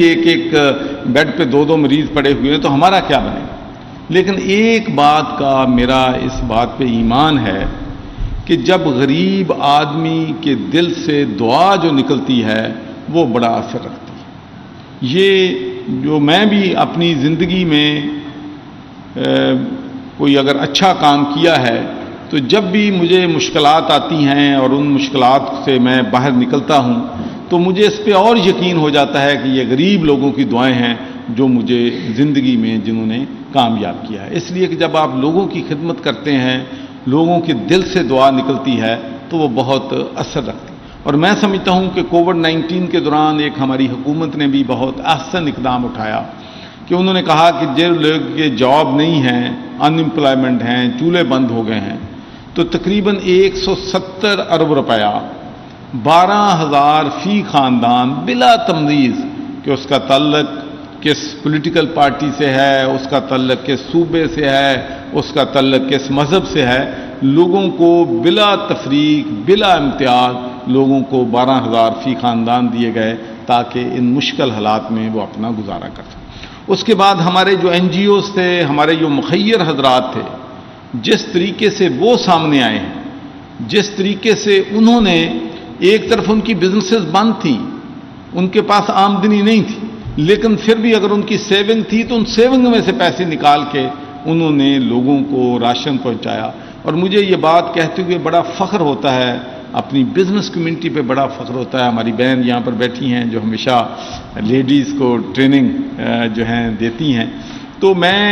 ایک ایک بیڈ پہ دو دو مریض پڑے ہوئے ہیں تو ہمارا کیا بنے گا. لیکن ایک بات کا میرا اس بات پہ ایمان ہے کہ جب غریب آدمی کے دل سے دعا جو نکلتی ہے وہ بڑا اثر رکھتی ہے. یہ جو میں بھی اپنی زندگی میں کوئی اگر اچھا کام کیا ہے تو جب بھی مجھے مشکلات آتی ہیں اور ان مشکلات سے میں باہر نکلتا ہوں تو مجھے اس پہ اور یقین ہو جاتا ہے کہ یہ غریب لوگوں کی دعائیں ہیں جو مجھے زندگی میں جنہوں نے کامیاب کیا ہے. اس لیے کہ جب آپ لوگوں کی خدمت کرتے ہیں، لوگوں کے دل سے دعا نکلتی ہے تو وہ بہت اثر رکھتی ہے. اور میں سمجھتا ہوں کہ کووڈ-19 کے دوران ایک ہماری حکومت نے بھی بہت احسن اقدام اٹھایا کہ انہوں نے کہا کہ جو لوگ کے جاب نہیں ہیں، ان امپلائمنٹ ہیں، چولہے بند ہو گئے ہیں، تو تقریباً 170 ارب روپیہ 12,000 فی خاندان بلا تمیز کہ اس کا تعلق کس پولیٹیکل پارٹی سے ہے، اس کا تعلق کس صوبے سے ہے، اس کا تعلق کس مذہب سے ہے، لوگوں کو بلا تفریق بلا امتیاز لوگوں کو 12,000 فی خاندان دیے گئے تاکہ ان مشکل حالات میں وہ اپنا گزارا کر سکیں. اس کے بعد ہمارے جو NGOs تھے، ہمارے جو مخیر حضرات تھے، جس طریقے سے وہ سامنے آئے ہیں، جس طریقے سے انہوں نے ایک طرف ان کی بزنسز بند تھیں، ان کے پاس آمدنی نہیں تھی، لیکن پھر بھی اگر ان کی سیونگ تھی تو ان سیونگ میں سے پیسے نکال کے انہوں نے لوگوں کو راشن پہنچایا. اور مجھے یہ بات کہتے ہوئے بڑا فخر ہوتا ہے، اپنی بزنس کمیونٹی پہ بڑا فخر ہوتا ہے. ہماری بہن یہاں پر بیٹھی ہیں جو ہمیشہ لیڈیز کو ٹریننگ جو ہیں دیتی ہیں. تو میں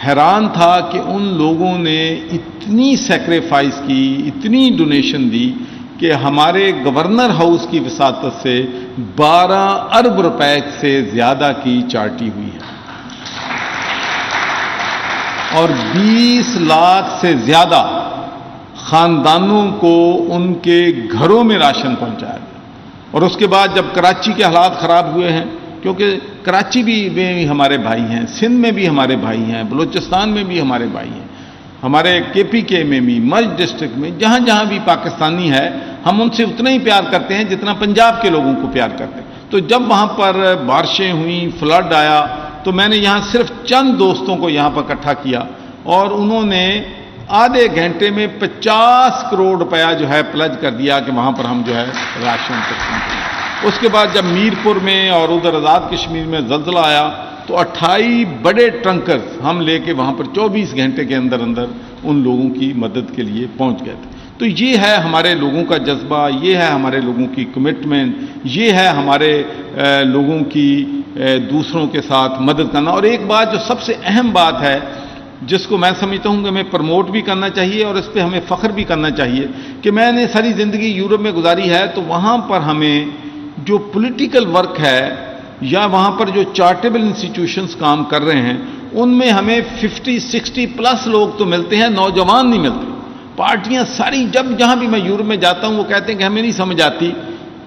حیران تھا کہ ان لوگوں نے اتنی سیکریفائس کی، اتنی ڈونیشن دی کہ ہمارے گورنر ہاؤس کی وساطت سے 12 ارب روپے سے زیادہ کی چارٹی ہوئی ہے اور 20 لاکھ سے زیادہ خاندانوں کو ان کے گھروں میں راشن پہنچایا گیا. اور اس کے بعد جب کراچی کے حالات خراب ہوئے ہیں، کیونکہ کراچی بھی ہمارے بھائی ہیں، سندھ میں بھی ہمارے بھائی ہیں، بلوچستان میں بھی ہمارے بھائی ہیں، ہمارے KPK میں بھی، مرج ڈسٹرکٹ میں، جہاں جہاں بھی پاکستانی ہے ہم ان سے اتنا ہی پیار کرتے ہیں جتنا پنجاب کے لوگوں کو پیار کرتے ہیں. تو جب وہاں پر بارشیں ہوئیں، فلڈ آیا، تو میں نے یہاں صرف چند دوستوں کو یہاں پر اکٹھا کیا اور انہوں نے آدھے گھنٹے میں 50 کروڑ روپیہ جو ہے پلج کر دیا کہ وہاں پر ہم جو ہے راشن تقسیم کریں. اس کے بعد جب میرپور میں اور ادھر آزاد کشمیر میں زلزلہ آیا تو 28 بڑے ٹرنکرز ہم لے کے وہاں پر 24 گھنٹے کے اندر ان لوگوں کی مدد کے لیے پہنچ گئے تھے. تو یہ ہے ہمارے لوگوں کا جذبہ، یہ ہے ہمارے لوگوں کی کمٹمنٹ، یہ ہے ہمارے لوگوں کی دوسروں کے ساتھ مدد کرنا. اور ایک بات جو سب سے اہم بات ہے جس کو میں سمجھتا ہوں کہ ہمیں پروموٹ بھی کرنا چاہیے اور اس پہ ہمیں فخر بھی کرنا چاہیے کہ میں نے ساری زندگی یورپ میں گزاری ہے، تو وہاں پر ہمیں جو پولیٹیکل ورک ہے یا وہاں پر جو چارٹیبل انسٹیٹیوشنز کام کر رہے ہیں ان میں ہمیں 50-60 پلس لوگ تو ملتے ہیں، نوجوان نہیں ملتے. پارٹیاں ساری جہاں بھی میں یورپ میں جاتا ہوں وہ کہتے ہیں کہ ہمیں نہیں سمجھ آتی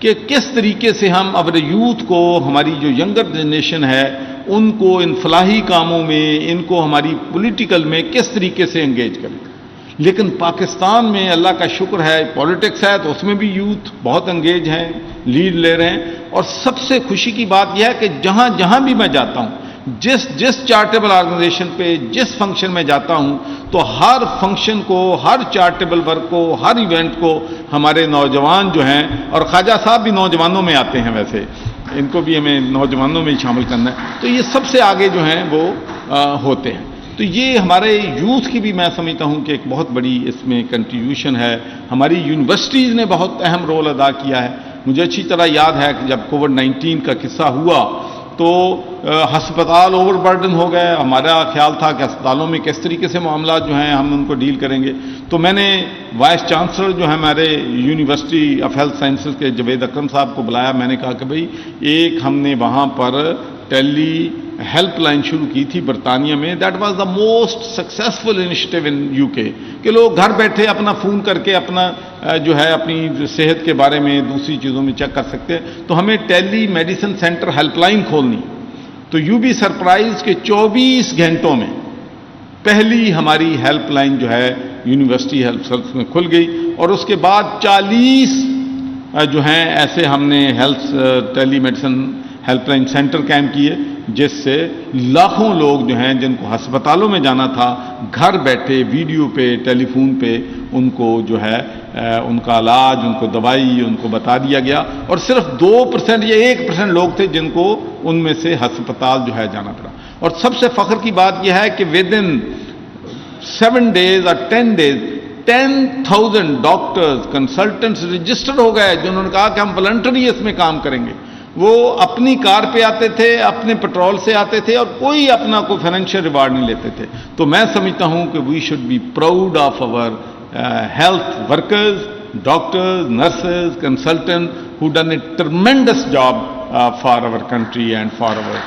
کہ کس طریقے سے ہم اپنے یوتھ کو، ہماری جو ینگر جنریشن ہے ان کو ان فلاحی کاموں میں، ان کو ہماری پولیٹیکل میں کس طریقے سے انگیج کریں. لیکن پاکستان میں اللہ کا شکر ہے پولیٹکس ہے تو اس میں بھی یوتھ بہت انگیج ہیں، لیڈ لے رہے ہیں. اور سب سے خوشی کی بات یہ ہے کہ جہاں بھی میں جاتا ہوں، جس چارٹیبل آرگنائزیشن پہ جس فنکشن میں جاتا ہوں تو ہر فنکشن کو، ہر چارٹیبل ورک کو، ہر ایونٹ کو ہمارے نوجوان جو ہیں، اور خواجہ صاحب بھی نوجوانوں میں آتے ہیں، ویسے ان کو بھی ہمیں نوجوانوں میں ہی شامل کرنا ہے، تو یہ سب سے آگے جو ہیں وہ ہوتے ہیں. تو یہ ہمارے یوتھ کی بھی میں سمجھتا ہوں کہ ایک بہت بڑی اس میں کنٹریبیوشن ہے. ہماری یونیورسٹیز نے بہت اہم رول ادا کیا ہے. مجھے اچھی طرح یاد ہے کہ جب کووڈ-19 کا قصہ ہوا تو ہسپتال اوور برڈن ہو گئے. ہمارا خیال تھا کہ ہسپتالوں میں کس طریقے سے معاملات جو ہیں ہم ان کو ڈیل کریں گے. تو میں نے وائس چانسلر جو ہے ہمارے یونیورسٹی آف ہیلتھ سائنسز کے جوید اکرم صاحب کو بلایا. میں نے کہا کہ بھئی ایک ہم نے وہاں پر ٹیلی ہیلپ لائن شروع کی تھی برطانیہ میں. That was the most successful initiative in UK کہ لوگ گھر بیٹھے اپنا فون کر کے اپنا جو ہے اپنی صحت کے بارے میں دوسری چیزوں میں چیک کر سکتے ہیں. تو ہمیں ٹیلی میڈیسن سینٹر ہیلپ لائن کھولنی. تو یو بی سرپرائز کہ 24 گھنٹوں میں پہلی ہماری ہیلپ لائن جو ہے یونیورسٹی ہیلپ سروس میں کھل گئی. اور اس کے بعد 40 جو ہیں ایسے ہم نے ہیلتھ ٹیلی میڈیسن ہیلپ لائن سینٹر قائم کیے، جس سے لاکھوں لوگ جو ہیں جن کو ہسپتالوں میں جانا تھا، گھر بیٹھے ویڈیو پہ ٹیلی فون پہ ان کو جو ہے ان کا علاج، ان کو دوائی ان کو بتا دیا گیا، اور صرف 2% یا 1% لوگ تھے جن کو ان میں سے ہسپتال جو ہے جانا پڑا۔ اور سب سے فخر کی بات یہ ہے کہ ود ان 7 days اور 10 days 10,000 ڈاکٹرز کنسلٹنٹس رجسٹر ہو گئے، جنہوں نے کہا کہ ہم والنٹری اس میں کام کریں گے۔ وہ اپنی کار پہ آتے تھے، اپنے پیٹرول سے آتے تھے، اور کوئی اپنا کوئی فائنینشیل ریوارڈ نہیں لیتے تھے۔ تو میں سمجھتا ہوں کہ we should be proud of our health workers, doctors, nurses, consultant who done a tremendous job for our country and for our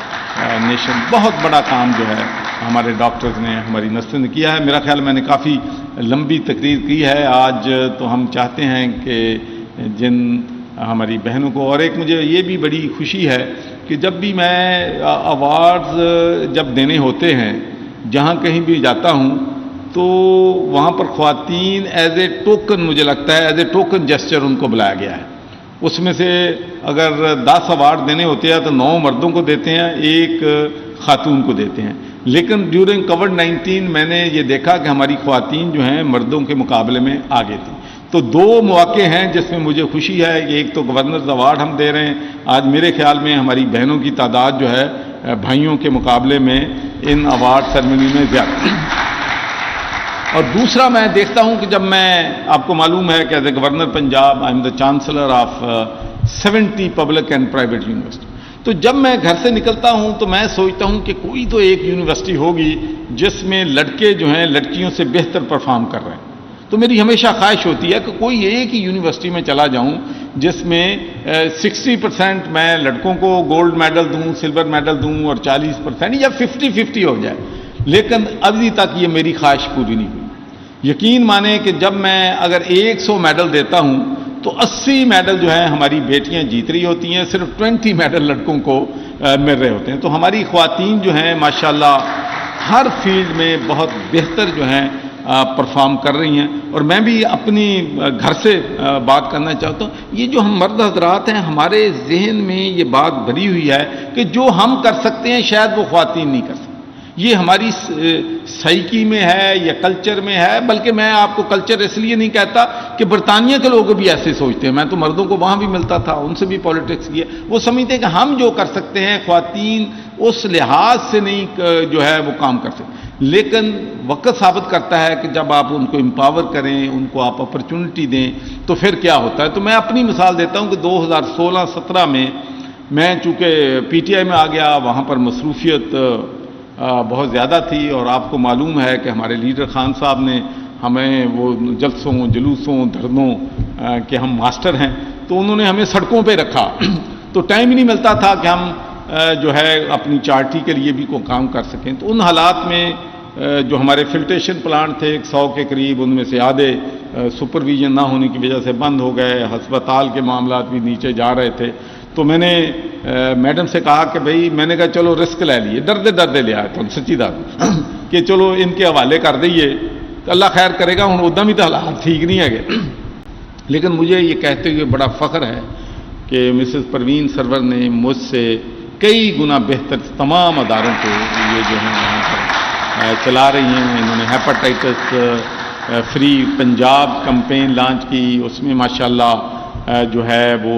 nation. بہت بڑا کام جو ہے ہمارے ڈاکٹرز نے، ہماری نرسوں نے کیا ہے۔ میرا خیال میں نے کافی لمبی تقریر کی ہے آج، تو ہم چاہتے ہیں کہ جن ہماری بہنوں کو، اور ایک مجھے یہ بھی بڑی خوشی ہے کہ جب بھی میں ایوارڈز جب دینے ہوتے ہیں، جہاں کہیں بھی جاتا ہوں تو وہاں پر خواتین ایز اے ٹوکن، مجھے لگتا ہے ایز اے ٹوکن جیسچر ان کو بلایا گیا ہے۔ اس میں سے اگر 10 ایوارڈ دینے ہوتے ہیں تو 9 مردوں کو دیتے ہیں، 1 خاتون کو دیتے ہیں۔ لیکن ڈیورنگ کووڈ-19 میں نے یہ دیکھا کہ ہماری خواتین جو ہیں مردوں کے مقابلے میں آگے تھیں۔ تو 2 مواقع ہیں جس میں مجھے خوشی ہے، ایک تو گورنرز ایوارڈ ہم دے رہے ہیں آج، میرے خیال میں ہماری بہنوں کی تعداد جو ہے بھائیوں کے مقابلے میں ان ایوارڈ سرمنی میں زیادہ۔ اور دوسرا میں دیکھتا ہوں کہ جب میں، آپ کو معلوم ہے کہ as a governor Punjab I am the chancellor of 70 public and private university, تو جب میں گھر سے نکلتا ہوں تو میں سوچتا ہوں کہ کوئی تو ایک یونیورسٹی ہوگی جس میں لڑکے جو ہیں لڑکیوں سے بہتر پرفارم کر رہے ہیں۔ تو میری ہمیشہ خواہش ہوتی ہے کہ کوئی ایک ہی یونیورسٹی میں چلا جاؤں جس میں 60% میں لڑکوں کو گولڈ میڈل دوں، سلور میڈل دوں، اور 40% یا 50-50 ہو جائے۔ لیکن ابھی تک یہ میری خواہش پوری نہیں ہوئی۔ یقین مانیں کہ جب میں اگر 100 میڈل دیتا ہوں تو 80 میڈل جو ہیں ہماری بیٹیاں جیت رہی ہوتی ہیں، صرف 20 میڈل لڑکوں کو مل رہے ہوتے ہیں۔ تو ہماری خواتین جو ہیں ماشاءاللہ ہر فیلڈ میں بہت بہتر جو ہیں پرفارم کر رہی ہیں۔ اور میں بھی اپنی گھر سے بات کرنا چاہتا ہوں، یہ جو ہم مرد حضرات ہیں، ہمارے ذہن میں یہ بات بھری ہوئی ہے کہ جو ہم کر سکتے ہیں شاید وہ خواتین نہیں کر سکتی۔ یہ ہماری سائیکی میں ہے یا کلچر میں ہے، بلکہ میں آپ کو کلچر اس لیے نہیں کہتا کہ برطانیہ کے لوگ بھی ایسے سوچتے ہیں۔ میں تو مردوں کو وہاں بھی ملتا تھا، ان سے بھی پالیٹکس کیا، وہ سمجھتے ہیں کہ ہم جو کر سکتے ہیں خواتین اس لحاظ سے نہیں جو ہے وہ کام کر سکتے۔ لیکن وقت ثابت کرتا ہے کہ جب آپ ان کو امپاور کریں، ان کو آپ اپرچونٹی دیں تو پھر کیا ہوتا ہے۔ تو میں اپنی مثال دیتا ہوں کہ 2016-17 میں چونکہ پی ٹی آئی میں آ گیا، وہاں پر مصروفیت بہت زیادہ تھی، اور آپ کو معلوم ہے کہ ہمارے لیڈر خان صاحب نے ہمیں وہ جلسوں، جلوسوں، دھرنوں کے ہم ماسٹر ہیں، تو انہوں نے ہمیں سڑکوں پہ رکھا تو ٹائم ہی نہیں ملتا تھا کہ ہم جو ہے اپنی چارٹی کے لیے بھی کوئی کام کر سکیں۔ تو ان حالات میں جو ہمارے فلٹریشن پلانٹ تھے 100 کے قریب، ان میں سے آدھے سپرویژن نہ ہونے کی وجہ سے بند ہو گئے، ہسپتال کے معاملات بھی نیچے جا رہے تھے۔ تو میں نے میڈم سے کہا کہ بھئی، میں نے کہا چلو رسک لے لیے، ڈردے لے آئے تو سچی بات کہ چلو ان کے حوالے کر دئیے، اللہ خیر کرے گا۔ ہوں ادھر بھی تو حالات ٹھیک نہیں ہے گے، لیکن مجھے یہ کہتے ہوئے بڑا فخر ہے کہ مسز پروین سرور نے مجھ سے کئی گنا بہتر تمام اداروں کو یہ جو ہیں وہاں پر چلا رہی ہیں۔ انہوں نے hepatitis free Punjab campaign launch کی، اس میں ماشاءاللہ جو ہے وہ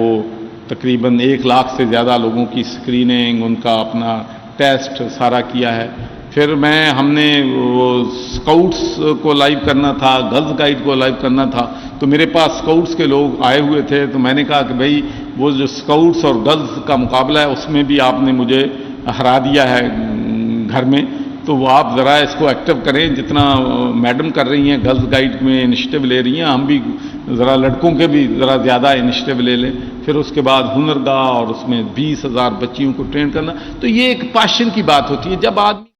تقریباً 1 لاکھ سے زیادہ لوگوں کی اسکریننگ، ان کا اپنا ٹیسٹ سارا کیا ہے۔ پھر ہم نے وہ اسکاؤٹس کو لائیو کرنا تھا، گرلز گائیڈ کو لائیو کرنا تھا، تو میرے پاس اسکاؤٹس کے لوگ آئے ہوئے تھے، تو میں نے کہا کہ بھئی وہ جو اسکاؤٹس اور گرلز کا مقابلہ ہے اس میں بھی آپ نے مجھے ہرا دیا ہے گھر میں، تو وہ آپ ذرا اس کو ایکٹیو کریں، جتنا میڈم کر رہی ہیں گرلز گائیڈ میں انیشیٹو لے رہی ہیں، ہم بھی ذرا لڑکوں کے بھی ذرا زیادہ انیشیٹو لے لیں۔ پھر اس کے بعد ہنر گاہ، اور اس میں 20,000 بچیوں کو ٹرین کرنا۔ تو یہ ایک پیشن کی بات ہوتی ہے، جب آدمی